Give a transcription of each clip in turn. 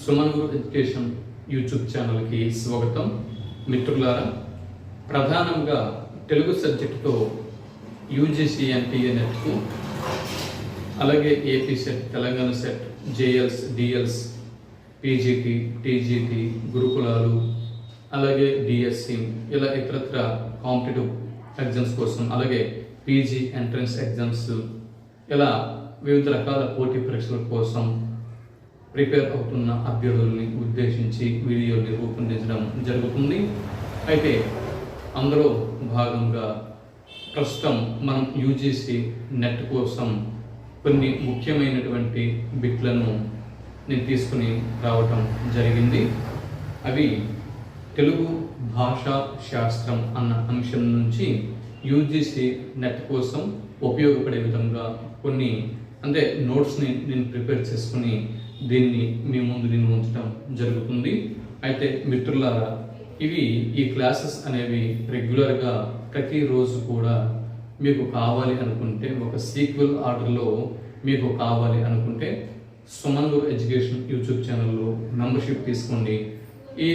సుమన్ గురు education YouTube ఛానల్కి స్వాగతం. మిత్రులారా, ప్రధానంగా తెలుగు సబ్జెక్టుతో యూజీసీ ఎన్టీఏ నెట్కు, అలాగే AP set, Telangana set, JLs, DLs, PGT, TGT, గురుకులాలు, అలాగే డిఎస్సి, ఇలా ఇతరత్ర కాంపిటేటివ్ ఎగ్జామ్స్ కోసం, అలాగే పీజీ ఎంట్రన్స్ ఎగ్జామ్స్, ఇలా వివిధ రకాల పోటీ పరీక్షల కోసం ప్రిపేర్ అవుతున్న అభ్యర్థుల్ని ఉద్దేశించి వీడియోని రూపొందించడం జరుగుతుంది. అయితే అందులో భాగంగా ప్రస్తుతం మనం యూజీసీ నెట్ కోసం కొన్ని ముఖ్యమైనటువంటి బిట్లను నేను తీసుకుని రావటం జరిగింది. అవి తెలుగు భాషా శాస్త్రం అన్న అంశం నుంచి యూజీసీ నెట్ కోసం ఉపయోగపడే విధంగా కొన్ని నోట్స్ని నేను ప్రిపేర్ చేసుకుని దీన్ని మీ ముందు నేను ఉంచడం జరుగుతుంది. అయితే మిత్రులారా, ఈ క్లాసెస్ అనేవి రెగ్యులర్గా ప్రతిరోజు కూడా మీకు కావాలి అనుకుంటే, ఒక సీక్వెల్ ఆర్డర్లో మీకు కావాలి అనుకుంటే సుమన్ గురు ఎడ్యుకేషన్ యూట్యూబ్ ఛానల్లో మెంబర్షిప్ తీసుకోండి. ఈ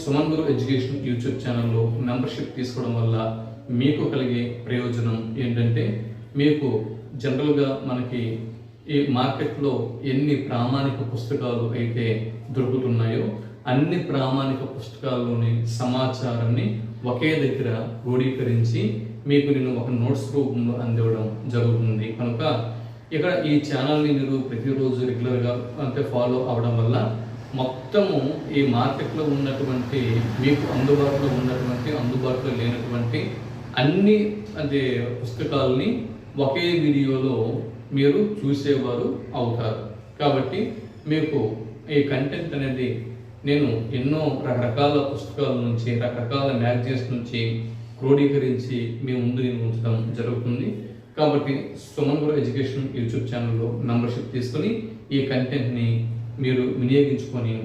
సుమన్ గురు ఎడ్యుకేషన్ యూట్యూబ్ ఛానల్లో మెంబర్షిప్ తీసుకోవడం వల్ల మీకు కలిగే ప్రయోజనం ఏంటంటే, మీకు జనరల్గా మనకి ఈ మార్కెట్లో ఎన్ని ప్రామాణిక పుస్తకాలు అయితే దొరుకుతున్నాయో అన్ని ప్రామాణిక పుస్తకాల్లోని సమాచారాన్ని ఒకే దగ్గర క్రోడీకరించి మీకు నేను ఒక నోట్స్ రూపంలో అందివ్వడం జరుగుతుంది. కనుక ఇక్కడ ఈ ఛానల్ని మీరు ప్రతిరోజు రెగ్యులర్గా ఫాలో అవడం వల్ల మొత్తము ఈ మార్కెట్లో ఉన్నటువంటి, మీకు అందుబాటులో లేనటువంటి అన్ని పుస్తకాలని ఒకే వీడియోలో మీరు చూసేవారు అవుతారు. కాబట్టి మీకు ఈ కంటెంట్ అనేది నేను ఎన్నో రకరకాల పుస్తకాల నుంచి, రకరకాల మ్యాగజైన్స్ నుంచి క్రోడీకరించి మీ ముందు నేను ఉంచడం జరుగుతుంది. కాబట్టి సుమన్ గురు ఎడ్యుకేషన్ యూట్యూబ్ ఛానల్లో మెంబర్షిప్ తీసుకొని ఈ కంటెంట్ని మీరు వినియోగించుకొని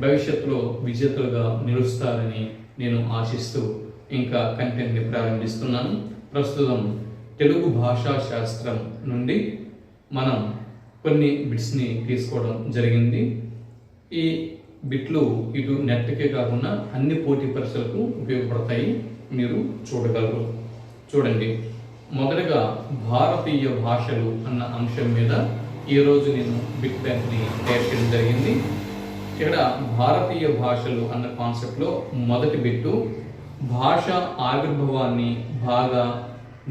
భవిష్యత్తులో విజేతలుగా నిలుస్తారని నేను ఆశిస్తూ ఇంకా కంటెంట్ని ప్రారంభిస్తున్నాను. ప్రస్తుతం తెలుగు భాషా శాస్త్రం నుండి మనం కొన్ని బిట్స్ని తీసుకోవడం జరిగింది. ఈ బిట్లు ఇటు నెట్కే కాకుండా అన్ని పోటీ పరీక్షలకు ఉపయోగపడతాయి, మీరు చూడగలరు. చూడండి, మొదటగా భారతీయ భాషలు అన్న అంశం మీద ఈరోజు నేను బిట్ బ్యాంక్ని తయారు చేయడం జరిగింది. ఇక్కడ భారతీయ భాషలు అన్న కాన్సెప్ట్లో మొదటి బిట్టు, భాష ఆవిర్భావాన్ని బాగా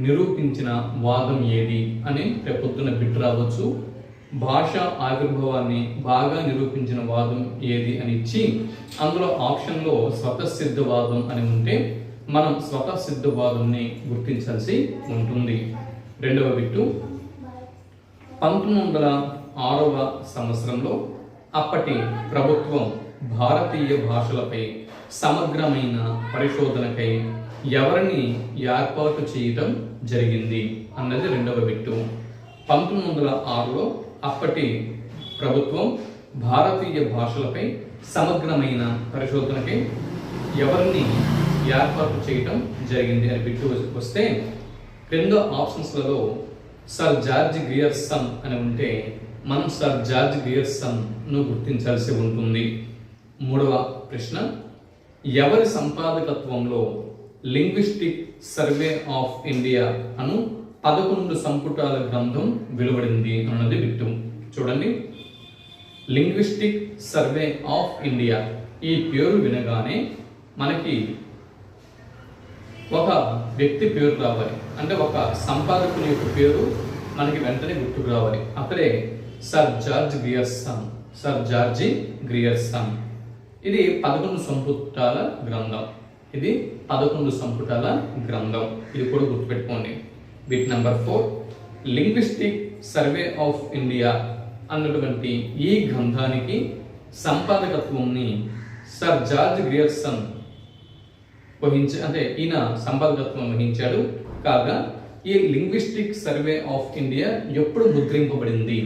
నిరూపించిన వాదం ఏది అని రేపొద్దున బిట్ రావచ్చు. భాష ఆవిర్భావాన్ని బాగా నిరూపించిన వాదం ఏది అని ఇచ్చి అందులో ఆప్షన్లో స్వతసిద్ధవాదం అని ఉంటే మనం స్వతసిద్ధవాదంని గుర్తించాల్సి ఉంటుంది. రెండవ బిట్టు, 1906వ సంవత్సరంలో అప్పటి ప్రభుత్వం భారతీయ భాషలపై సమగ్రమైన పరిశోధనకై ఎవరిని ఏర్పాటు చేయటం జరిగింది అన్నది రెండవ బిట్టు. 1906లో అప్పటి ప్రభుత్వం భారతీయ భాషలపై సమగ్రమైన పరిశోధనకై ఎవరిని ఏర్పాటు చేయటం జరిగింది అని బిట్టు వస్తే, రెండో ఆప్షన్స్లలో సర్ జార్జ్ గ్రియర్సన్ అని ఉంటే మనం సర్ జార్జ్ గ్రియర్సన్ను గుర్తించాల్సి ఉంటుంది. మూడవ ప్రశ్న, ఎవరి సంపాదకత్వంలో లింగ్విస్టిక్ సర్వే ఆఫ్ ఇండియా అను 11 సంపుటాల గ్రంథం వెలువడింది అన్నది బిట్టు. చూడండి, లింగ్విస్టిక్ సర్వే ఆఫ్ ఇండియా, ఈ పేరు వినగానే మనకి ఒక వ్యక్తి పేరు రావాలి, ఒక సంపాదకుని యొక్క పేరు మనకి వెంటనే గుర్తుకు రావాలి. అక్కడే సర్ జార్జి గ్రియర్సన్. ఇది 11 సంపుటాల గ్రంథం. ఇది కూడా గుర్తుపెట్టుకోండి. Bit number 4, linguistic survey of India అన్నటువంటి ఈ గ్రంథానికి సంపాదకత్వంని సర్ జార్జ్ గ్రియర్సన్ ఈయన సంపాదకత్వం వహించాడు. కాగా ఈ లింగ్విస్టిక్ సర్వే ఆఫ్ ఇండియా ఎప్పుడు ముద్రింపబడింది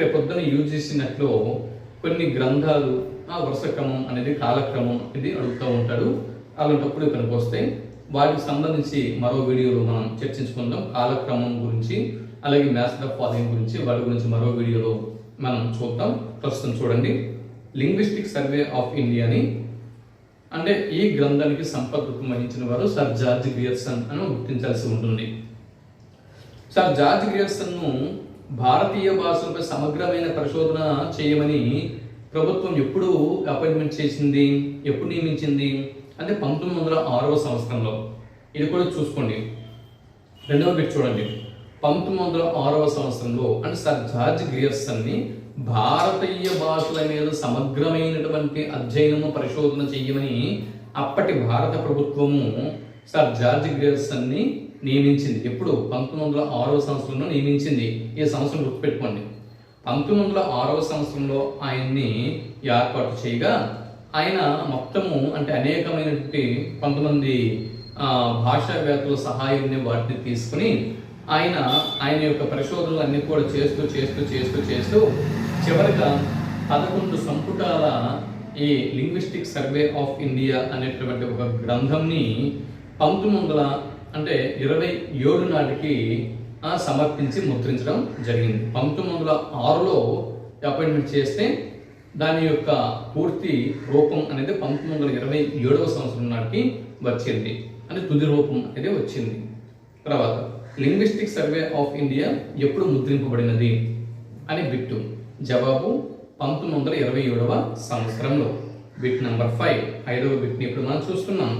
రేపొద్దున యూజీసీ నెట్లో కొన్ని గ్రంథాలు వరుస క్రమం అనేది, కాలక్రమం ఇది అడుగుతూ ఉంటాడు. అలాంటప్పుడు ఇక్కడికి వస్తే వాటికి సంబంధించి మరో వీడియోలో మనం చర్చించుకుందాం. కాలక్రమం గురించి, అలాగే మ్యాథ్స్ ఆఫ్ ఫాలోయింగ్ గురించి, వాటి గురించి మరో వీడియోలో మనం చూద్దాం. ప్రస్తుతం చూడండి, లింగ్విస్టిక్ సర్వే ఆఫ్ ఇండియాని అంటే ఈ గ్రంథానికి సంపర్కత్వం వహించిన వారు సర్ జార్జ్ గ్రియర్సన్ అని గుర్తించాల్సి ఉంటుంది. సర్ జార్జ్ గ్రియర్సన్ను భారతీయ భాషలపై సమగ్రమైన పరిశోధన చేయమని ప్రభుత్వం ఎప్పుడు అపాయింట్మెంట్ చేసింది, ఎప్పుడు నియమించింది అంటే 1906వ సంవత్సరంలో. ఇది కూడా చూసుకోండి. రెండవ బిట్ చూడండి. 1906వ సంవత్సరంలో అంటే సర్ జార్జ్ గ్రియర్సన్ని భారతీయ భాషల మీద సమగ్రమైనటువంటి అధ్యయనము పరిశోధన చేయమని అప్పటి భారత ప్రభుత్వము సర్ జార్జ్ గ్రియర్సన్ని నియమించింది. ఎప్పుడు? 1906వ సంవత్సరంలో నియమించింది. ఈ సంవత్సరం గుర్తుపెట్టుకోండి. 1906వ సంవత్సరంలో ఆయన్ని ఏర్పాటు చేయగా ఆయన మొత్తము అంటే అనేకమైనటువంటి కొంతమంది భాషావేత్తల సహాయాన్ని వాటిని తీసుకుని ఆయన యొక్క పరిశోధనలు అన్ని కూడా చేస్తూ చివరిగా 11 సంపుటాల ఈ లింగ్విస్టిక్ సర్వే ఆఫ్ ఇండియా అనేటువంటి ఒక గ్రంథంని 1927 నాటికి సమర్పించి ముద్రించడం జరిగింది. 1906లో అపాయింట్మెంట్ చేస్తే దాని యొక్క పూర్తి రూపం అనేది 1927వ సంవత్సరం నాటికి వచ్చింది. అంటే తుది రూపం అనేది వచ్చింది. తర్వాత లింగ్విస్టిక్ సర్వే ఆఫ్ ఇండియా ఎప్పుడు ముద్రింపబడినది అని బిట్టు. జవాబు 1927వ సంవత్సరంలో. బిట్ నెంబర్ 5, 5వ బిట్ని ఇప్పుడు మనం చూస్తున్నాం.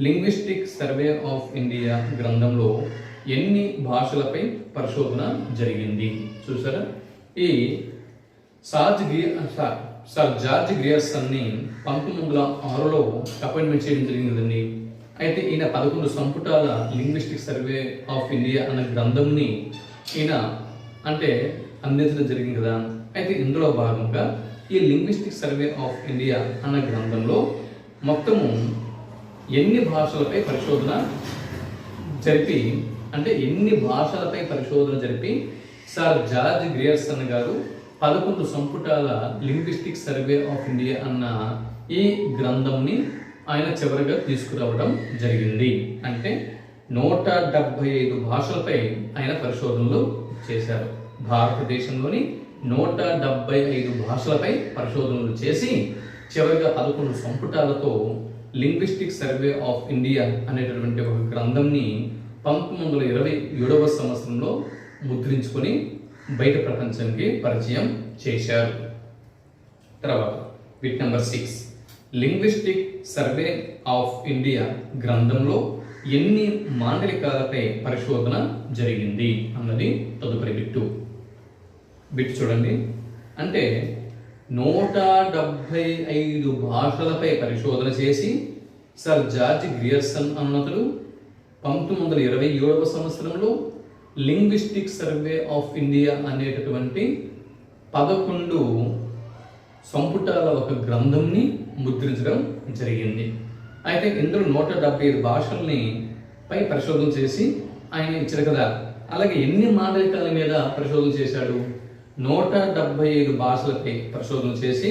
లింగ్విస్టిక్ సర్వే ఆఫ్ ఇండియా గ్రంథంలో ఎన్ని భాషలపై పరిశోధన జరిగింది చూసారా? ఈ సర్ జార్జ్ గ్రియర్సన్ని 1906లో అపాయింట్మెంట్ చేయడం జరిగిందండి. అయితే ఈయన 11 సంపుటాల లింగ్విస్టిక్ సర్వే ఆఫ్ ఇండియా అనే గ్రంథంని ఈయన అంటే అందించడం జరిగింది కదా. అయితే ఇందులో భాగంగా ఈ లింగ్విస్టిక్ సర్వే ఆఫ్ ఇండియా అన్న గ్రంథంలో మొత్తము ఎన్ని భాషలపై పరిశోధన జరిపి సర్ జార్జ్ గ్రియర్సన్ గారు 11 సంపుటాల లింగ్విస్టిక్ సర్వే ఆఫ్ ఇండియా అన్న ఈ గ్రంథంని ఆయన చివరిగా తీసుకురావడం జరిగింది. అంటే 175 భాషలపై ఆయన పరిశోధనలు చేశారు. భారతదేశంలోని 175 భాషలపై పరిశోధనలు చేసి చివరిగా 11 సంపుటాలతో లింగ్విస్టిక్ సర్వే ఆఫ్ ఇండియా అనేటటువంటి ఒక గ్రంథంని 1927వ సంవత్సరంలో ముద్రించుకొని బయట ప్రపంచానికి పరిచయం చేశారు. తర్వాత bit number 6, linguistic survey of India గ్రంథంలో ఎన్ని మాండలికాలపై పరిశోధన జరిగింది అన్నది తదుపరి బిట్టు. బిట్ చూడండి. అంటే 175 భాషలపై పరిశోధన చేసి సర్ జార్జ్ గ్రియర్సన్ అన్నతడు 1927వ సంవత్సరంలో లింగ్విస్టిక్ సర్వే ఆఫ్ ఇండియా అనేటటువంటి 11 సంపుటాల ఒక గ్రంథంని ముద్రించడం జరిగింది. అయితే ఇందులో 175 భాషల్ని పై పరిశోధన చేసి ఆయన ఇచ్చారు కదా. అలాగే ఎన్ని మాండలికాల మీద పరిశోధన చేశాడు? 175 భాషలపై పరిశోధన చేసి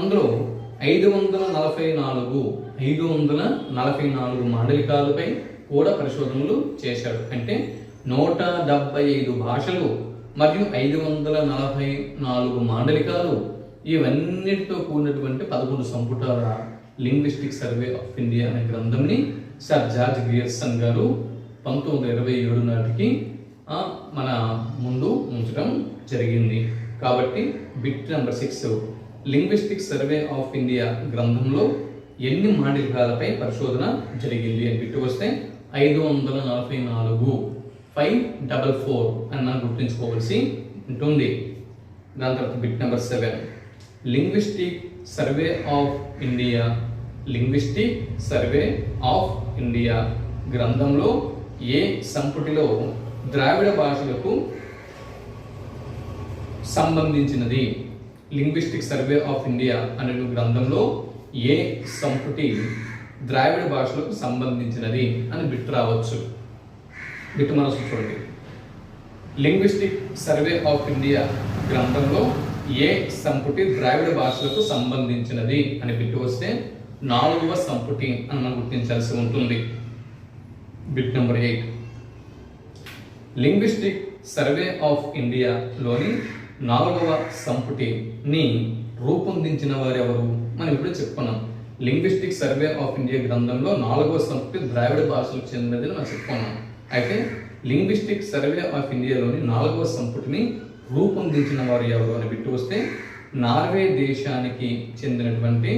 అందులో 544 మాండలికాలపై కూడా పరిశోధనలు చేశాడు. అంటే 175 భాషలు మరియు 544 మాండలికాలు ఇవన్నిటితో కూడినటువంటి 11 సంపుటాల లింగ్విస్టిక్ సర్వే ఆఫ్ ఇండియా అనే గ్రంథంని సర్ జార్జ్ గ్రియర్సన్ గారు 1927 నాటికి మన ముందు ఉంచడం జరిగింది. కాబట్టి bit number 6, linguistic survey of India గ్రంథంలో ఎన్ని మాండలికాలపై పరిశోధన జరిగింది అని బిట్టు వస్తే 544 అని మనం గుర్తుంచుకోవాల్సి ఉంటుంది. దాని తర్వాత bit number 7, linguistic survey of India గ్రంథంలో ఏ సంపుటిలో ద్రావిడ భాషలకు సంబంధించినది? లింగ్విస్టిక్ సర్వే ఆఫ్ ఇండియా అనే గ్రంథంలో ఏ సంపుటి ద్రావిడ భాషలకు సంబంధించినది అని బిట్ రావచ్చు. బిట్ మనసు చూడండి. లింగ్విస్టిక్ సర్వే ఆఫ్ ఇండియా గ్రంథంలో ఏ సంపుటి ద్రావిడ భాషలకు సంబంధించినది అని బిట్ వస్తే 4వ సంపుటి అని మనం గుర్తించాల్సి ఉంటుంది. Bit number 8, linguistic survey of ఇండియాలోని 4వ సంపుటిని రూపొందించిన వారు ఎవరు? మనం ఇప్పుడు చెప్పుకున్నాం. లింగ్విస్టిక్ సర్వే ఆఫ్ ఇండియా గ్రంథంలో 4వ సంపుటి ద్రావిడ భాషలకు చెందినది మనం చెప్పుకున్నాం. అయితే లింగ్విస్టిక్ సర్వే ఆఫ్ ఇండియాలోని 4వ సంపుటిని రూపొందించిన వారు ఎవరు అని బిట్టు వస్తే నార్వే దేశానికి చెందినటువంటి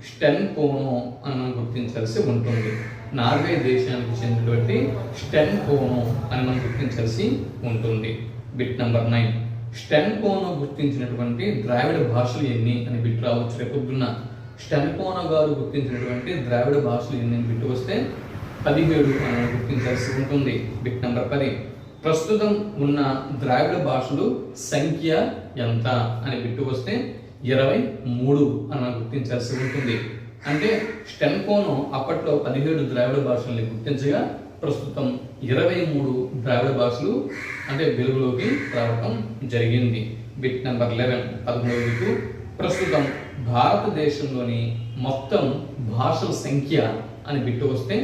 స్టెన్కోనో అని మనం గుర్తించాల్సి ఉంటుంది. నార్వే దేశానికి చెందినటువంటి స్టెన్కోనో అని మనం గుర్తించాల్సి ఉంటుంది. Bit number 9. స్టెన్కోనో గుర్తించినటువంటి ద్రావిడ భాషలు ఎన్ని అని బిట్ రావచ్చు. రేపొద్దున్న స్టెన్కోనో గారు గుర్తించినటువంటి ద్రావిడ భాషలు ఎన్ని అని బిట్టు వస్తే 17 అని గుర్తించాల్సి ఉంటుంది. Bit number 10. ప్రస్తుతం ఉన్న ద్రావిడ భాషలు సంఖ్య ఎంత అని బిట్టు వస్తే 23 అని మనం గుర్తించాల్సి ఉంటుంది. అంటే స్టెన్కోనో అప్పట్లో 17 ద్రావిడ భాషల్ని గుర్తించగా ప్రస్తుతం 23 ద్రావిడ భాషలు అంటే వెలుగులోకి రావటం జరిగింది. బిట్ నెంబర్ 11 13వ బిట్టు. ప్రస్తుతం భారతదేశంలోని మొత్తం భాషల సంఖ్య అని బిట్టు వస్తే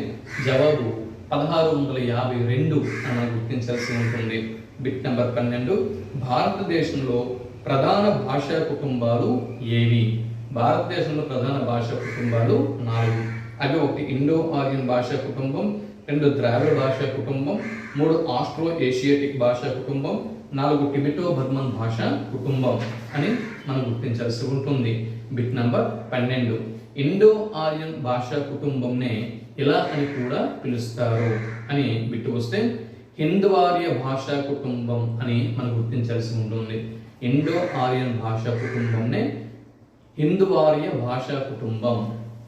జవాబు 1652 అని మనం గుర్తించాల్సి ఉంటుంది. Bit number 12. భారతదేశంలో ప్రధాన భాషా కుటుంబాలు ఏవి? భారతదేశంలో ప్రధాన భాషా కుటుంబాలు 4. అవి 1 ఇండో ఆర్యన్ భాషా కుటుంబం, 2 ద్రావిడ భాషా కుటుంబం, 3 ఆస్ట్రో ఏషియాటిక్ భాషా కుటుంబం, 4 టిబెటో బర్మన్ భాషా కుటుంబం అని మనం గుర్తించాల్సి ఉంటుంది. Bit number 12. ఇండో ఆర్యన్ భాషా కుటుంబంనే ఇలా అని కూడా పిలుస్తారు అని బిట్టు వస్తే హిందవార్య భాషా కుటుంబం అని మనం గుర్తించాల్సి ఉంటుంది. ఇండో ఆర్యన్ భాషా కుటుంబంనే హిందవార్య భాషా కుటుంబం,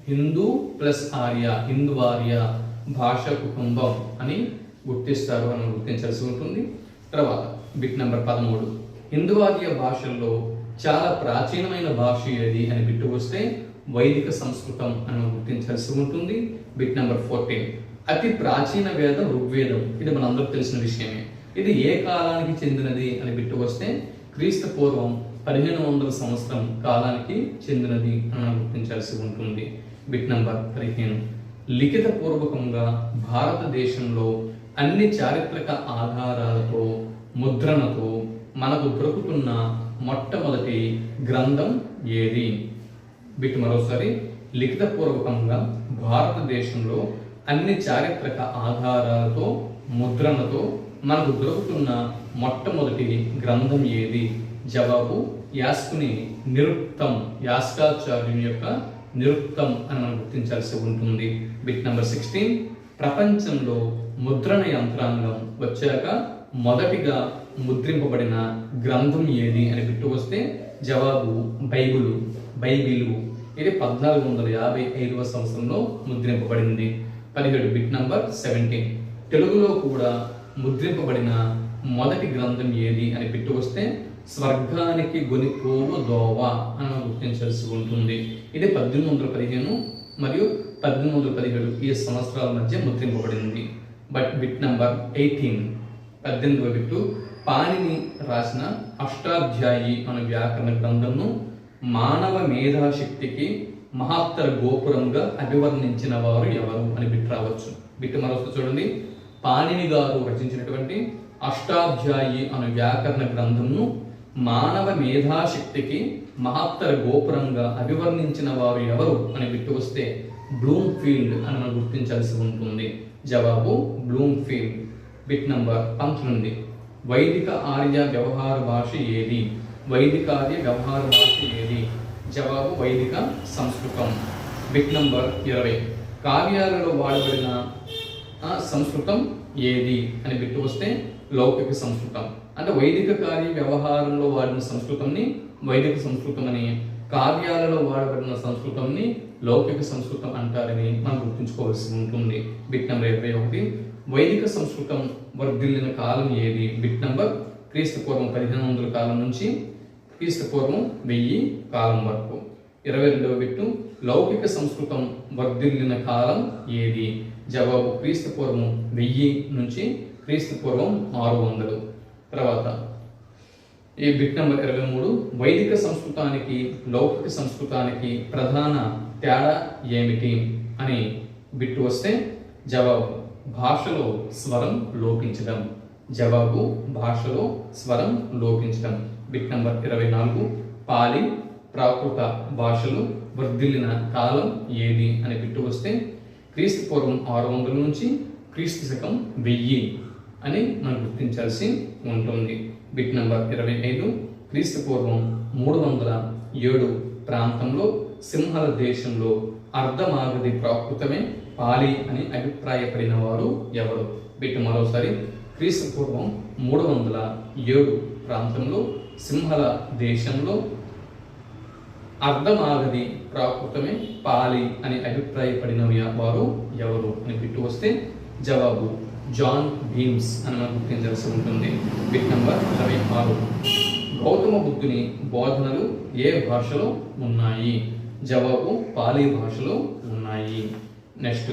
హిందూ ప్లస్ ఆర్య, హిందవార్య భాషా కుటుంబం అని గుర్తిస్తారు అని గుర్తించాల్సి ఉంటుంది. తర్వాత బిట్ నెంబర్ 13. హిందవార్య భాషల్లో చాలా ప్రాచీనమైన భాష ఏది అని బిట్టు వస్తే వైదిక సంస్కృతం అని గుర్తించాల్సి ఉంటుంది. Bit number 14. అతి ప్రాచీన వేదం ఋగ్వేదం. ఇది మనందరికి తెలిసిన విషయమే. ఇది ఏ కాలానికి చెందినది అని బిట్టు వస్తే క్రీస్తు పూర్వం 1500 సంవత్సరం కాలానికి చెందినది అని గుర్తించాల్సి ఉంటుంది. Bit number 15. లిఖిత పూర్వకంగా భారతదేశంలో అన్ని చారిత్రక ఆధారాలతో ముద్రణతో మనకు దొరుకుతున్న మొట్టమొదటి గ్రంథం ఏది? బిట్ మరోసారి. లిఖిత పూర్వకంగా భారతదేశంలో అన్ని చారిత్రక ఆధారాలతో ముద్రణతో మనకు దొరుకుతున్న మొట్టమొదటి గ్రంథం ఏది? జవాబు యాస్కుని నిరుక్తం, యాస్కాచార్యుని యొక్క నిరుక్తం అని మనం గుర్తించాల్సి ఉంటుంది. Bit number 16. ప్రపంచంలో ముద్రణ యంత్రాంగం వచ్చాక మొదటిగా ముద్రింపబడిన గ్రంథం ఏది అని బిట్టు వస్తే జవాబు బైబిలు. ఇది 1455వ సంవత్సరంలో ముద్రింపబడింది. 17. Bit number 17. తెలుగులో కూడా ముద్రింపబడిన మొదటి గ్రంథం ఏది అని బిట్టు వస్తే స్వర్గానికి గొనిపోవు దోవ అని గుర్తించాల్సి ఉంటుంది. ఇది 1815 మరియు 1817 ఈ సంవత్సరాల మధ్య ముద్రింపబడింది. Bit number 18. 18వ బిట్టు. పాణిని రాసిన అష్టాధ్యాయి అనే వ్యాకరణ గ్రంథంను మానవ మేధాశక్తికి మహత్తర గోపురంగా అభివర్ణించిన వారు ఎవరు అని బిట్ రావచ్చు. బిట్ మరొక చూడండి. పాణిని గారు రచించినటువంటి అష్టాధ్యాయి అనే వ్యాకరణ గ్రంథంను మానవ మేధాశక్తికి మహత్తర గోపురంగా అభివర్ణించిన వారు ఎవరు అని బిట్టు వస్తే బ్లూమ్ఫీల్డ్ అని మనం గుర్తించాల్సి ఉంటుంది. జవాబు బ్లూమ్ఫీల్డ్. Bit number 19. వైదిక ఆర్య వ్యవహార భాష ఏది? వైదిక ఆర్య వ్యవహార భాష ఏది? జవాబు వైదిక సంస్కృతం. Bit number 20. కావ్యాలలో వాడబడిన సంస్కృతం ఏది అని బిట్టు వస్తే లౌకిక సంస్కృతం. అంటే వైదిక కార్య వ్యవహారంలో వాడిన సంస్కృతంని వైదిక సంస్కృతం అని, కావ్యాలలో వాడబడిన సంస్కృతంని లౌకిక సంస్కృతం అంటారని మనం గుర్తుంచుకోవాల్సి ఉంటుంది. Bit number 21. వైదిక సంస్కృతం వర్ధిల్లిన కాలం ఏది? బిట్ నంబర్ క్రీస్తు పూర్వం 1500 కాలం నుంచి క్రీస్తు పూర్వం 1000 కాలం వరకు. 22వ బిట్టు. లౌకిక సంస్కృతం వర్ధిల్లిన కాలం ఏది? జవాబు క్రీస్తు పూర్వం 1000 నుంచి క్రీస్తు పూర్వం 600. తర్వాత ఈ బిట్ నెంబర్ 23. వైదిక సంస్కృతానికి లౌకిక సంస్కృతానికి ప్రధాన తేడా ఏమిటి అని బిట్టు వస్తే జవాబు భాషలో స్వరం లోపించడం. జవాబు భాషలో స్వరం లోపించడం. Bit number 24. పాలి, ప్రాకృత భాషలు వర్ధిల్లిన కాలం ఏది అని బిట్టు వస్తే క్రీస్తు పూర్వం 600 నుంచి క్రీస్తు శకం 1000 అని మనం గుర్తించాల్సి ఉంటుంది. బిట్ నెంబర్ 25 క్రీస్తు పూర్వం 307 ప్రాంతంలో సింహళ దేశంలో అర్ధమాగధి ప్రాకృతమే పాలి అని అభిప్రాయపడిన వారు ఎవరు? బిట్ మరోసారి క్రీస్తు పూర్వం 307 ప్రాంతంలో సింహళ దేశంలో అర్ధమాగధి ప్రాకృతమే పాలి అని అభిప్రాయపడిన వారు ఎవరు అని బిట్టు వస్తే జవాబు జాన్ భీమ్స్ అని మనం గుర్తించాల్సి ఉంటుంది. బిట్ నెంబర్ 26 గౌతమ బుద్ధుని బోధనలు ఏ భాషలో ఉన్నాయి? జవాబు పాలి భాషలో ఉన్నాయి. నెక్స్ట్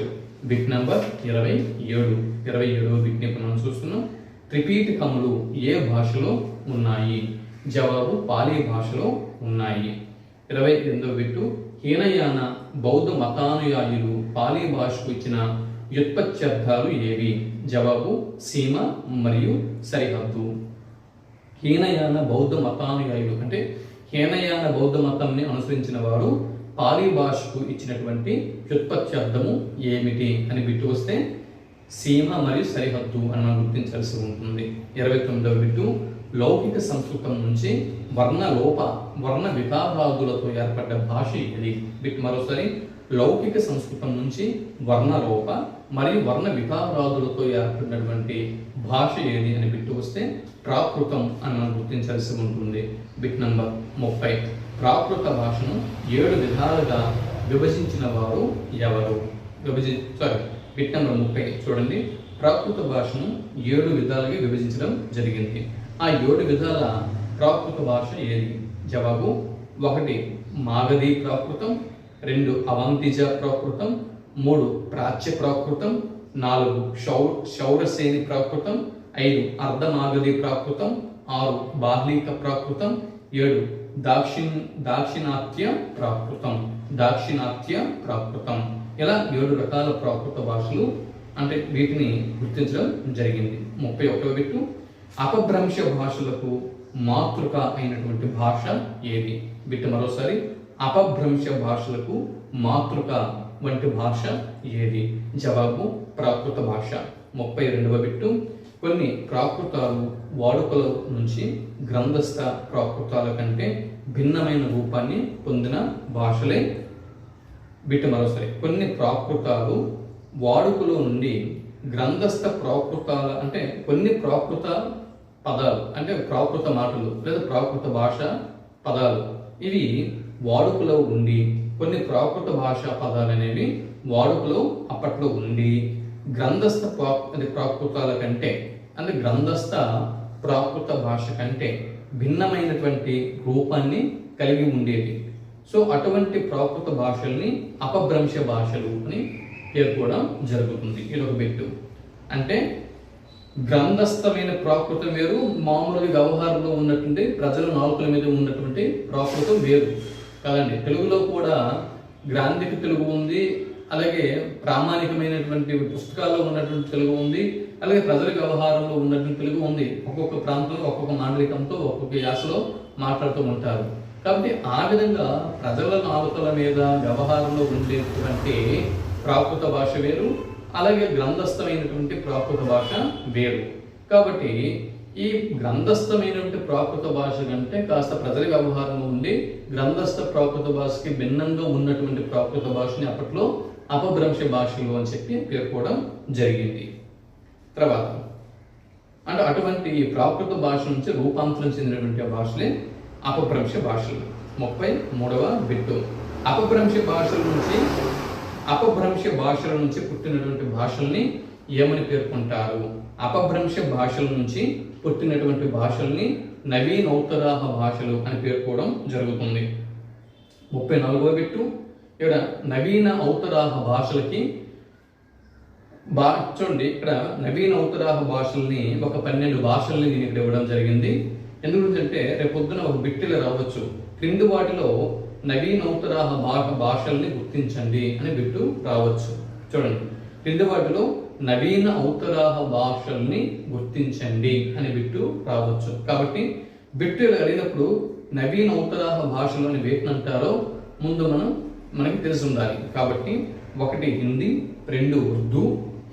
బిట్ నెంబర్ 27వ బిట్ని మనం చూస్తున్నాం. త్రిపీఠకములు ఏ భాషలో ఉన్నాయి? జవాబు పాలి భాషలో ఉన్నాయి. 28వ బిట్టు హీనయాన బౌద్ధ మతానుయాయులు పాలి భాషకు ఇచ్చిన వ్యుత్పత్త్యర్థాలు ఏవి? జవాబు సీమ మరియు సరిహద్దు. హీనయాన బౌద్ధ మతానుయాయులు అంటే హీనయాన బౌద్ధ మతాన్ని అనుసరించిన వారు పాలి భాషకు ఇచ్చినటువంటి వ్యుత్పత్త్యర్థము ఏమిటి అని బిట్టు వస్తే సీమ మరియు సరిహద్దు అని మనం గుర్తించాల్సి ఉంటుంది. 29వ బిట్టు లౌకిక సంస్కృతం నుంచి వర్ణ విభాగాదులతో ఏర్పడ్డ భాష ఏది? బిట్ మరోసారి లౌకిక సంస్కృతం నుంచి వర్ణలోప మరియు వర్ణ విభాగాదులతో ఏర్పడినటువంటి భాష ఏది అని బిట్టు వస్తే ప్రాకృతం అని మనం గుర్తించాల్సి ఉంటుంది. బిట్ నంబర్ 30 ప్రాకృత భాషను 7 విధాలుగా విభజించిన వారు ఎవరు? బిట్ నెంబర్ 30 చూడండి. ప్రాకృత భాషను 7 విధాలుగా విభజించడం జరిగింది. ఆ 7 విధాల ప్రాకృత భాష ఏది? జవాబు 1 మాగధి ప్రాకృతం, 2 అవంతిజ ప్రాకృతం, 3 ప్రాచ్య ప్రాకృతం, 4 శౌరసేని ప్రాకృతం, 5 అర్ధమాగధి ప్రాకృతం, 6 బాహ్లీక ప్రాకృతం, 7 దాక్షిణాత్య ప్రాకృతం. ఇలా 7 రకాల ప్రాకృత భాషలు అంటే వీటిని గుర్తించడం జరిగింది. 31వ బిట్టు అపభ్రంశ భాషలకు మాతృక అయినటువంటి భాష ఏది? బిట్టు మరోసారి అపభ్రంశ భాషలకు మాతృక వంటి భాష ఏది? జవాబు ప్రాకృత భాష. 32వ బిట్టు కొన్ని ప్రాకృతాలు వాడుకల నుంచి గ్రంథస్థ ప్రాకృతాల కంటే భిన్నమైన రూపాన్ని పొందిన భాషలే. బిట్టు మరోసారి కొన్ని ప్రాకృతాలు వాడుకలో నుండి గ్రంథస్థ ప్రాకృతాల అంటే కొన్ని ప్రాకృత పదాలు అంటే ప్రాకృత మాటలు లేదా ప్రాకృత భాష పదాలు ఇవి వాడుకలో ఉండి కొన్ని ప్రాకృత భాషా పదాలు అనేవి వాడుకలో అప్పట్లో ఉండి గ్రంథస్థ ప్రాకృతాల కంటే అంటే గ్రంథస్థ ప్రాకృత భాష కంటే భిన్నమైనటువంటి రూపాన్ని కలిగి ఉండేది. సో అటువంటి ప్రాకృత భాషల్ని అపభ్రంశ భాషలు అని పేర్కోవడం జరుగుతుంది. ఇది ఒక బిట్టు. అంటే గ్రంథస్థమైన ప్రాకృతం వేరు, మామూలుగా వ్యవహారంలో ఉన్నటువంటి ప్రజల నాలుకల మీద ఉన్నటువంటి ప్రాకృతం వేరు కదండి. తెలుగులో కూడా గ్రాంధిక తెలుగు ఉంది, అలాగే ప్రామాణికమైనటువంటి పుస్తకాల్లో ఉన్నటువంటి తెలుగు ఉంది, అలాగే ప్రజల వ్యవహారంలో ఉన్నటువంటి తెలుగు ఉంది. ఒక్కొక్క ప్రాంతంలో ఒక్కొక్క మాండలికంతో ఒక్కొక్క యాసలో మాట్లాడుతూ ఉంటారు. కాబట్టి ఆ విధంగా ప్రజల నాలుకల మీద వ్యవహారంలో ఉండేటువంటి ప్రాకృత భాష వేరు, అలాగే గ్రంథస్థమైనటువంటి ప్రాకృత భాష వేరు. కాబట్టి ఈ గ్రంథస్థమైనటువంటి ప్రాకృత భాష కంటే కాస్త ప్రజల వ్యవహారంలో ఉండి గ్రంథస్థ ప్రాకృత భాషకి భిన్నంగా ఉన్నటువంటి ప్రాకృత భాషని అప్పట్లో అపభ్రంశ భాషలు అని చెప్పి పేర్కోవడం జరిగింది. తర్వాత అంటే అటువంటి ఈ ప్రాకృత భాష నుంచి రూపాంతరం చెందినటువంటి భాషలే అపభ్రంశ భాషలు. 33వ బిట్టు అపభ్రంశ భాషల నుంచి పుట్టినటువంటి భాషల్ని ఏమని పేర్కొంటారు? అపభ్రంశ భాషల నుంచి పుట్టినటువంటి భాషల్ని నవీనోత్తరాహ భాషలు అని పేర్కోవడం జరుగుతుంది. 34వ బిట్టు ఇక్కడ నవీన ఔత్తరాహ భాషలకి చూడండి, ఇక్కడ నవీన ఔత్తరాహ భాషల్ని ఒక 12 భాషల్ని నేను ఇక్కడ ఇవ్వడం జరిగింది. ఎందుకంటే రేపొద్దున ఒక బిట్టులు రావచ్చు, క్రింది వాటిలో నవీనోత్తరాహ భాషల్ని గుర్తించండి అని బిట్టు రావచ్చు. చూడండి, క్రింది వాటిలో నవీన ఔత్తరాహ భాషల్ని గుర్తించండి అని బిట్టు రావచ్చు. కాబట్టి బిట్టు అడిగినప్పుడు నవీనోత్తరాహ భాషలోని వేటిని అంటారో ముందు మనకి తెలిసి ఉండాలి. కాబట్టి 1 హిందీ, 2 ఉర్దూ,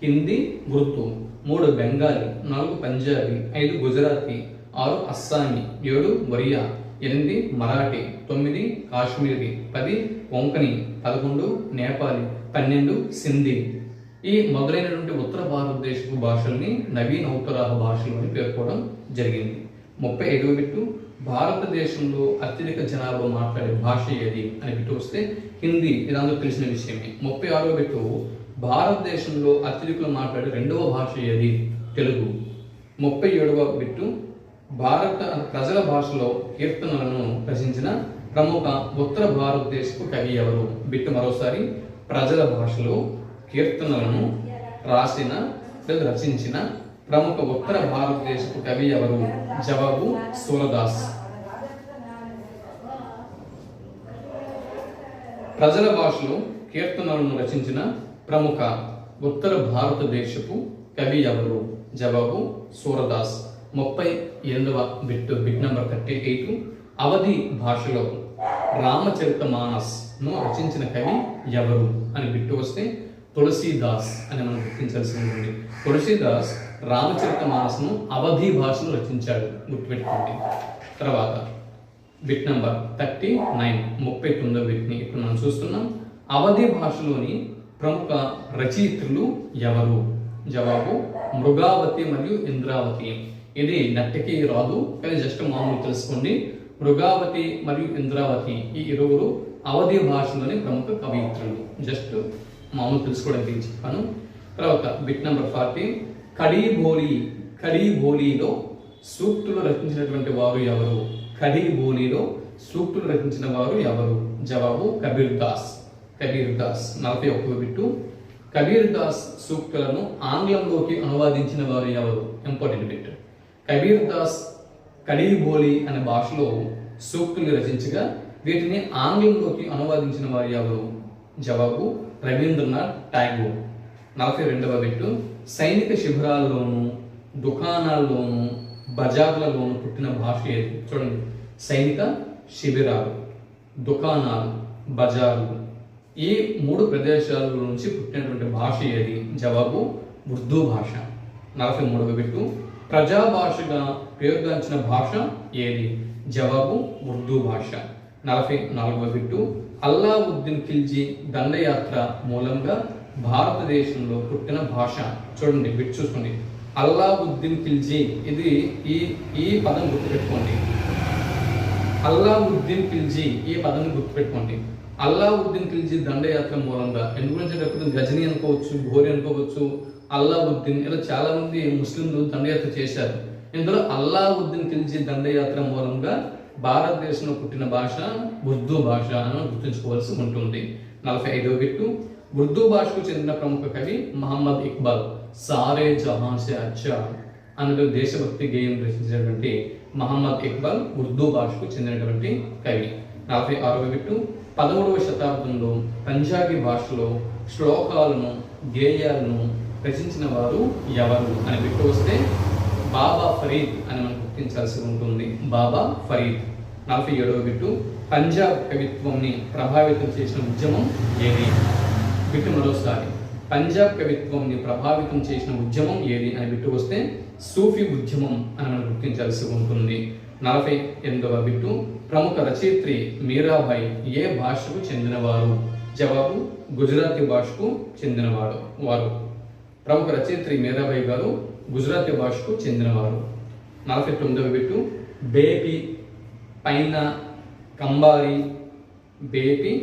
హిందీ ఉర్దూ, 3 బెంగాలీ, 4 పంజాబీ, 5 గుజరాతీ, 6 అస్సామీ, 7 ఒరియా, 8 మరాఠీ, 9 కాశ్మీరీ, 10 కొంకణి, 11 నేపాలీ, 12 సింధీ. ఈ మొదలైనటువంటి ఉత్తర భారతదేశపు భాషల్ని నవీనోత్తరాహ భాషలు అని పేర్కోవడం జరిగింది. 35వ బిట్టు, భారతదేశంలో అత్యధిక జనాభా మాట్లాడే భాష ఏది అని బిట్టు వస్తే హిందీ, ఇది అందరూ తెలిసిన విషయమే. 36వ బిట్టు, భారతదేశంలో అత్యధికులు మాట్లాడే రెండవ భాష ఏది? తెలుగు. 37వ బిట్టు, భారత ప్రజల భాషలో కీర్తనలను రచించిన ప్రముఖ ఉత్తర భారతదేశపు కవి ఎవరు? బిట్టు మరోసారి, ప్రజల భాషలో కీర్తనలను రాసిన లేదా రచించిన ప్రముఖ ఉత్తర భారతదేశపు కవి ఎవరు? జవాబు సూరదాస్. ప్రజల భాషలో కీర్తనలను రచించిన ప్రముఖ ఉత్తర భారతదేశపు కవి ఎవరు? జవాబు సూరదాస్. 38వ బిట్ నంబర్ 38, అవధి భాషలో రామచరితమానస్ ను రచించిన కవి ఎవరు అని బిట్టు వస్తే తులసీదాస్ అని మనం గుర్తించాల్సి ఉంటుంది. తులసీదాస్ రామచరితమానస్ను అవధి భాషను రచించాడు, గుర్తుపెట్టుకోండి. తర్వాత బిట్ నంబర్ 39, 39వ బిట్ని ఇప్పుడు మనం చూస్తున్నాం. అవధి భాషలోని ప్రముఖ రచయిత్రులు ఎవరు? జవాబు మృగావతి మరియు ఇంద్రావతి. ఇది నట్టకి రాదు, కానీ జస్ట్ మామూలు తెలుసుకోండి. మృగావతి మరియు ఇంద్రావతి ఈ ఇరువురు అవధి భాషలోని ప్రముఖ కవయిత్రులు. జస్ట్ మామూలు తెలుసుకోవడానికి చెప్పాను. తర్వాత బిట్ నంబర్ 40, కడీబోలీలో సూక్తులు రచించినటువంటి వారు ఎవరు? కడీబోలీలో సూక్తులు రచించిన వారు ఎవరు? జవాబు కబీర్ దాస్. 41వ బిట్టు, కబీర్ దాస్ సూక్తులను ఆంగ్లంలోకి అనువాదించిన వారు ఎవరు? Important bit. కబీర్ దాస్ కడీబోలి అనే భాషలో సూక్తులు రచించగా వీటిని ఆంగ్లంలోకి అనువాదించిన వారు ఎవరు? జవాబు రవీంద్రనాథ్ ఠాగూర్. 42వ బిట్టు, సైనిక శిబిరాల్లోనూ దుకాణాల్లోనూ బజార్లలోనూ పుట్టిన భాష ఏది? చూడండి, సైనిక శిబిరాలు, దుకాణాలు, బజార్లు, ఈ 3 ప్రదేశాల నుంచి పుట్టినటువంటి భాష ఏది? జవాబు ఉర్దూ భాష. 43వ బిట్టు, ప్రజా భాషగా పేరుగాంచిన భాష ఏది? జవాబు ఉర్దూ భాష. 44వ బిట్టు, అల్లావుద్దీన్ ఖిల్జీ దండయాత్ర మూలంగా భారతదేశంలో పుట్టిన భాష. చూడండి బిట్ చూసుకోండి, అల్లావుద్దీన్ ఖిల్జీ, ఇది ఈ పదం గుర్తుపెట్టుకోండి. అల్లావుద్దీన్ ఖిల్జీ ఈ పదం గుర్తుపెట్టుకోండి. అల్లావుద్దీన్ ఖిల్జీ దండయాత్ర మూలంగా, ఎందుకంటే గజనీ అనుకోవచ్చు, ఘోరీ అనుకోవచ్చు, అల్లావుద్దీన్, ఇలా చాలా మంది ముస్లింలు దండయాత్ర చేశారు. ఇందులో అల్లావుద్దీన్ ఖిల్జీ దండయాత్ర మూలంగా భారతదేశంలో పుట్టిన భాష ఉర్దూ భాష అని గుర్తుంచుకోవాల్సి ఉంటుంది. 45వ బిట్టు, ఉర్దూ భాషకు చెందిన ప్రముఖ కవి మహమ్మద్ ఇక్బాల్ సారే జహాన్ సే అచ్చా అనే దేశభక్తి గేయం రచించినటువంటి మహమ్మద్ ఇక్బాల్ ఉర్దూ భాషకు చెందినటువంటి కవి. 46వ బిట్టు, 13వ శతాబ్దంలో పంజాబీ భాషలో శ్లోకాలను, గేయాలను రచించిన వారు ఎవరు అని బిట్టు వస్తే బాబా ఫరీద్ అని మనం గుర్తించాల్సి ఉంటుంది. బాబా ఫరీద్. 47వ బిట్టు, పంజాబ్ కవిత్వంని ప్రభావితం చేసిన ఉద్యమం ఏది? బిట్టు మరోసారి, పంజాబ్ కవిత్వంని ప్రభావితం చేసిన ఉద్యమం ఏది అని బిట్టు వస్తే సూఫీ ఉద్యమం అని మనం గుర్తించాల్సి ఉంటుంది. 48వ బిట్టు, ప్రముఖ రచయిత్రి మీరాబాయి ఏ భాషకు చెందినవారు? జవాబు గుజరాతీ భాషకు చెందినవారు. ప్రముఖ రచయిత్రి మీరాబాయి గారు గుజరాతీ భాషకు చెందినవారు. 49వ బిట్టు, బేపి, పైన, కంబారి, బేపి,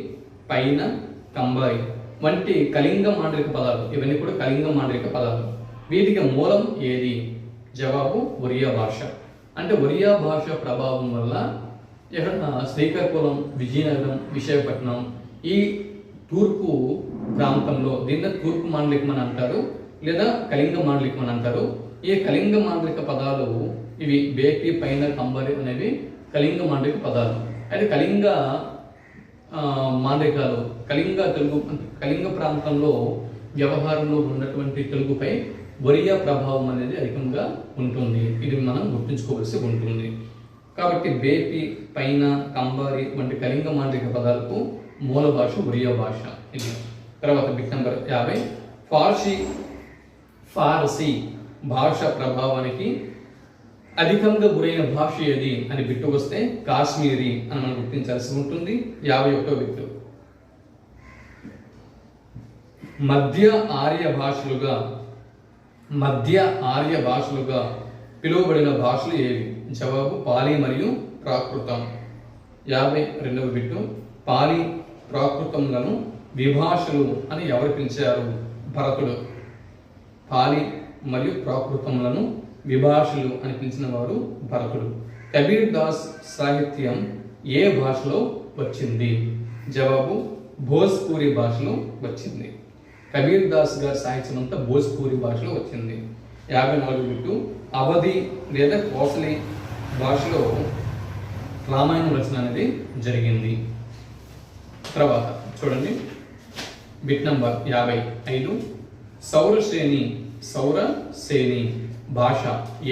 పైన, కంబారి వంటి కళింగ మాండలిక పదాలు, ఇవన్నీ కూడా కళింగ మాండలిక పదాలు. వీటికి మూలం ఏది? జవాబు ఒరియా భాష. అంటే ఒరియా భాష ప్రభావం వల్ల శ్రీకాకుళం, విజయనగరం, విశాఖపట్నం ఈ తూర్పు ప్రాంతంలో దీన్ని తూర్పు మాండలికం అని అంటారు, లేదా కళింగ మాండలికం అని అంటారు. ఈ కళింగ మాండలిక పదాలు ఇవి బేపి, పైన, కంబరి అనేవి కళింగ మాండలిక పదాలు. అయితే కళింగ మాండలికాలు కళింగ ప్రాంతంలో వ్యవహారంలో ఉన్నటువంటి తెలుగుపై ఒరియా ప్రభావం అనేది అధికంగా ఉంటుంది. ఇది మనం గుర్తుంచుకోవాల్సి ఉంటుంది. కాబట్టి బేపి, పైన, కంబారి వంటి కళింగ మాండలిక పదాలకు మూల భాష ఒరియా భాష. ఇది తర్వాత బిట్ నెంబర్ 50. ఫారసీ భాష ప్రభావానికి అధికంగా గురైన భాష ఏది అని బిట్టు వస్తే కాశ్మీరీ అని మనం గుర్తించాల్సి ఉంటుంది. 51వ బిట్టు. మధ్య ఆర్య భాషలుగా పిలువబడిన భాషలు ఏవి? జవాబు పాలి మరియు ప్రాకృతం. 52వ బిట్టు. పాలి ప్రాకృతములను విభాషలు అని ఎవరు పిలిచారు? భరతుడు. పాలి మరియు ప్రాకృతములను విభాషలు అని పిలిచిన వారు భరతుడు. కబీర్ దాస్ సాహిత్యం ఏ భాషలో వచ్చింది? జవాబు భోజ్పూరి భాషలో వచ్చింది. కబీర్ దాస్ గారి సాహిత్యం అంతా భోజ్పూరి భాషలో వచ్చింది. 54 బిట్టు. అవధి లేదా కోసలి భాషలో రామాయణ రచన అనేది జరిగింది. తర్వాత చూడండి బిట్ నంబర్ 55. సౌరసేని భాష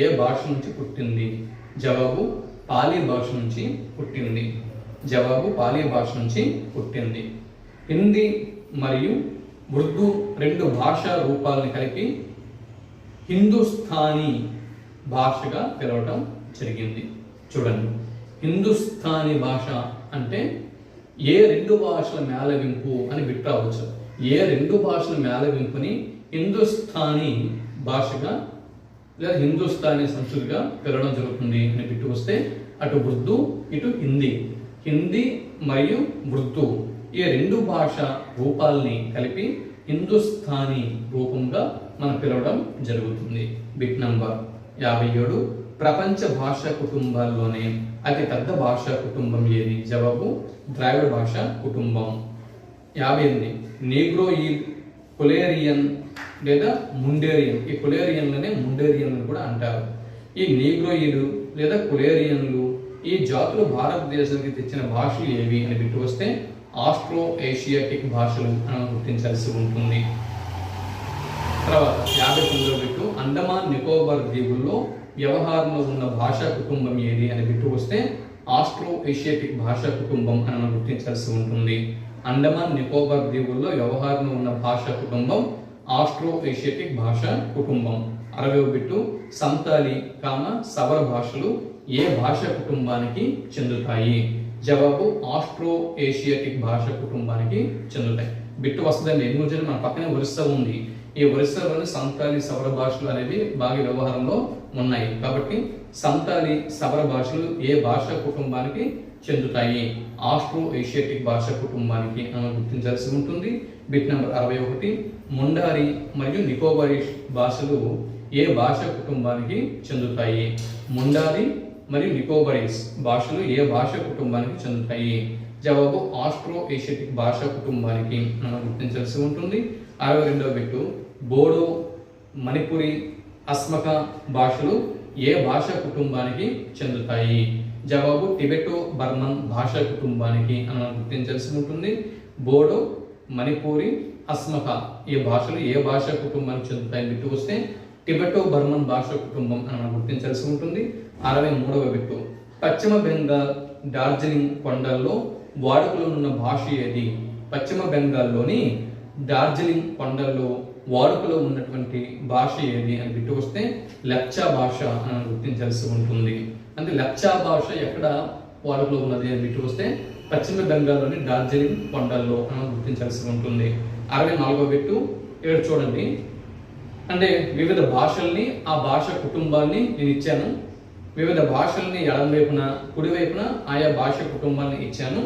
ఏ భాష నుంచి పుట్టింది? జవాబు పాలీ భాష నుంచి పుట్టింది. హిందీ మరియు ఉర్దూ రెండు భాషా రూపాలను కలిపి హిందుస్థానీ భాషగా పిలవటం జరిగింది. చూడండి, హిందుస్థానీ భాష అంటే ఏ రెండు భాషల మేళవింపు అని బిట్టావచ్చు. ఏ రెండు భాషల మేళవింపుని హిందుస్థానీ భాషగా లేదా హిందుస్థానీ సంస్కృతిగా పిలవడం జరుగుతుంది అని బిట్టు వస్తే అటు ఉర్దూ ఇటు హిందీ మరియు ఉర్దూ ఈ రెండు భాష రూపాలని కలిపి హిందుస్థానీ రూపంగా మనం పిలవడం జరుగుతుంది. Bit number 57. ప్రపంచ భాషా కుటుంబాల్లోనే అతి పెద్ద భాషా కుటుంబం ఏది? జవాబు ద్రావిడ భాషా కుటుంబం. 58. నీగ్రోయిడ్, కొలేరియన్ లేదా ముండేరియన్. ఈ కొలేరియన్లనే ముండేరియన్లు కూడా అంటారు. ఈ నీగ్రోయిడ్ లేదా కొలేరియన్లు ఈ జాతులు భారతదేశానికి తెచ్చిన భాషలు ఏవి అని బిట్టు వస్తే ఆస్ట్రో ఏషియాటిక్ భాషలు అని గుర్తించాల్సి ఉంటుంది. తర్వాత 59వ బిట్టు. అండమాన్ నికోబార్ దీవుల్లో వ్యవహారంలో ఉన్న భాషా కుటుంబం ఏది అని బిట్టు వస్తే ఆస్ట్రో ఏషియాటిక్ భాషా కుటుంబం అని మనం గుర్తించాల్సి ఉంటుంది. అండమాన్ నికోబార్ దీవుల్లో వ్యవహారంలో ఉన్న భాషా కుటుంబం ఆస్ట్రో ఏషియాటిక్ భాషా కుటుంబం. 60వ బిట్టు. సంతాలి, సవర భాషలు ఏ భాషా కుటుంబానికి చెందుతాయి? జవాబు ఆస్ట్రో ఏషియాటిక్ భాషా కుటుంబానికి చెందుతాయి. బిట్టు వస్తుందండి. ఎందుకంటే మన పక్కనే ఒరిస్సా ఉంది. ఈ ఒరిస్సాలోని సంతాలి, సవర భాషలు అనేవి బాగా వ్యవహారంలో ఉన్నాయి. కాబట్టి సంతాలి, సవర భాషలు ఏ భాషా కుటుంబానికి చెందుతాయి? ఆస్ట్రో ఏషియాటిక్ భాషా కుటుంబానికి మనం గుర్తించాల్సి ఉంటుంది. Bit number 61. ముండారి మరియు నికోబారి భాషలు ఏ భాషా కుటుంబానికి చెందుతాయి? ముండారి మరియు నికోబారీస్ భాషలు ఏ భాషా కుటుంబానికి చెందుతాయి? జవాబు ఆస్ట్రో ఏషియాటిక్ భాషా కుటుంబానికి మనం గుర్తించాల్సి ఉంటుంది. 62వ బిట్టు. బోడో, మణిపురి, అస్మక భాషలు ఏ భాషా కుటుంబానికి చెందుతాయి? జవాబు టిబెటో బర్మన్ భాషా కుటుంబానికి మనం గుర్తించాల్సి ఉంటుంది. బోడో, మణిపూరి, అస్మక ఈ భాషలు ఏ భాషా కుటుంబానికి చెందుతాయని బిట్టు వస్తే టిబెటో బర్మన్ భాషా కుటుంబం అని మనం గుర్తించాల్సి ఉంటుంది. 63వ బిట్టు. పశ్చిమ బెంగాల్, డార్జిలింగ్ కొండల్లో వాడుకలో ఉన్న భాష ఏది? పశ్చిమ బెంగాల్లోని డార్జిలింగ్ కొండల్లో వాడుకలో ఉన్నటువంటి భాష ఏది అని బిట్టు వస్తే లెప్చా భాష అని గుర్తించాల్సి ఉంటుంది. అంటే లెప్చా భాష ఎక్కడ వాడుకలో ఉన్నది అని బిట్టు వస్తే పశ్చిమ బెంగాల్లోని డార్జిలింగ్ కొండల్లో అని గుర్తించాల్సి ఉంటుంది. 64వ బిట్టు. ఇక్కడ చూడండి, అంటే వివిధ భాషల్ని ఆ భాష కుటుంబాన్ని నేను ఇచ్చాను. వివిధ భాషల్ని ఎడం వైపున కుడి వైపున ఆయా భాష కుటుంబాన్ని ఇచ్చాను.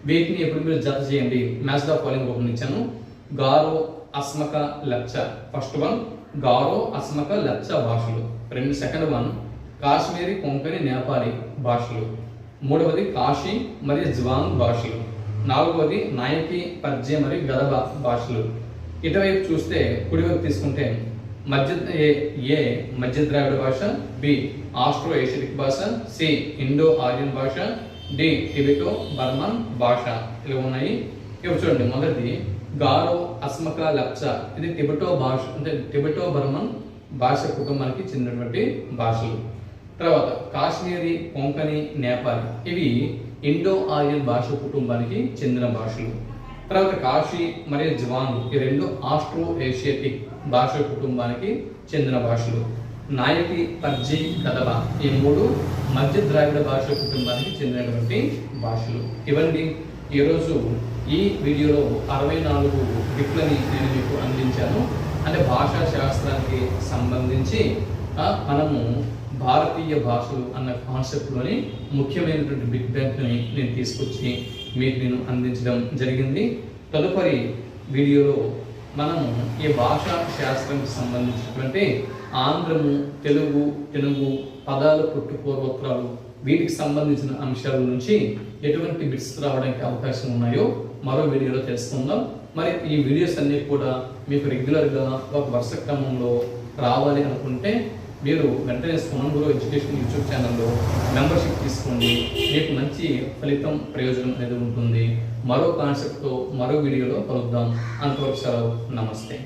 వీటిని ఎప్పుడు మీరు జత చేయండి. మ్యాచ్ ద ఫాలోయింగ్ ఒకటి ఇచ్చాను. గారో, అస్మక, లెప్చ. ఫస్ట్ వన్ గారో, అస్మక, లెప్చ భాషలు. సెకండ్ వన్ కాశ్మీరీ, కొంకణి, నేపాలి భాషలు. మూడవది కాశీ మరియు జ్వాంగ్ భాషలు. 4వది నాయకి, పర్జే మరియు గదబ భాషలు. ఇటువైపు చూస్తే కుడివైపు తీసుకుంటే మధ్య ద్రావిడ భాష, బి ఆస్ట్రో ఏషియాటిక్ భాష, సి ఇండో ఆర్యన్ భాష, డి టిబెటో బర్మన్ భాష. ఇలా ఉన్నాయి. ఇప్పుడు చూడండి, మొదటి గారో, అస్మక, లెప్చ ఇది టిబెటో భాష, అంటే టిబెటో బర్మన్ భాష కుటుంబానికి చెందినటువంటి భాషలు. తర్వాత కాశ్మీరీ, కొంకణి, నేపాలి ఇవి ఇండో ఆర్యన్ భాష కుటుంబానికి చెందిన భాషలు. తర్వాత కాశీ మరియు జవాన్లు ఈ రెండు ఆస్ట్రో ఏషియాటిక్ భాష కుటుంబానికి చెందిన భాషలు. నాయకి, పర్జీ, కదవ ఈ మూడు మధ్య ద్రావిడ భాష కుటుంబానికి చెందినటువంటి భాషలు. ఇవన్నీ ఈరోజు ఈ వీడియోలో 64 బిట్లని నేను మీకు అందించాను. అంటే భాషా శాస్త్రానికి సంబంధించి మనము భారతీయ భాషలు అన్న కాన్సెప్ట్లోని ముఖ్యమైనటువంటి బిగ్ బ్యాంక్ని నేను తీసుకొచ్చి మీకు నేను అందించడం జరిగింది. తదుపరి వీడియోలో మనము ఈ భాషా శాస్త్రానికి సంబంధించినటువంటి ఆంగ్లము, తెలుగు పదాల పుట్టుపూర్వోత్తరాలు వీటికి సంబంధించిన అంశాల నుంచి ఎటువంటి బిట్స్ రావడానికి అవకాశం ఉన్నాయో మరో వీడియోలో తెలుసుకుందాం. మరి ఈ వీడియోస్ అన్నీ కూడా మీకు రెగ్యులర్గా ఒక వరుస క్రమంలో రావాలి అనుకుంటే మీరు వెంటనే సుమన్ గురు ఎడ్యుకేషన్ యూట్యూబ్ ఛానల్లో మెంబర్షిప్ తీసుకోండి. మీకు మంచి ఫలితం, ప్రయోజనం అనేది ఉంటుంది. మరో కాన్సెప్ట్తో మరో వీడియోలో కలుద్దాం. అంతవరకు సెలవు. నమస్తే.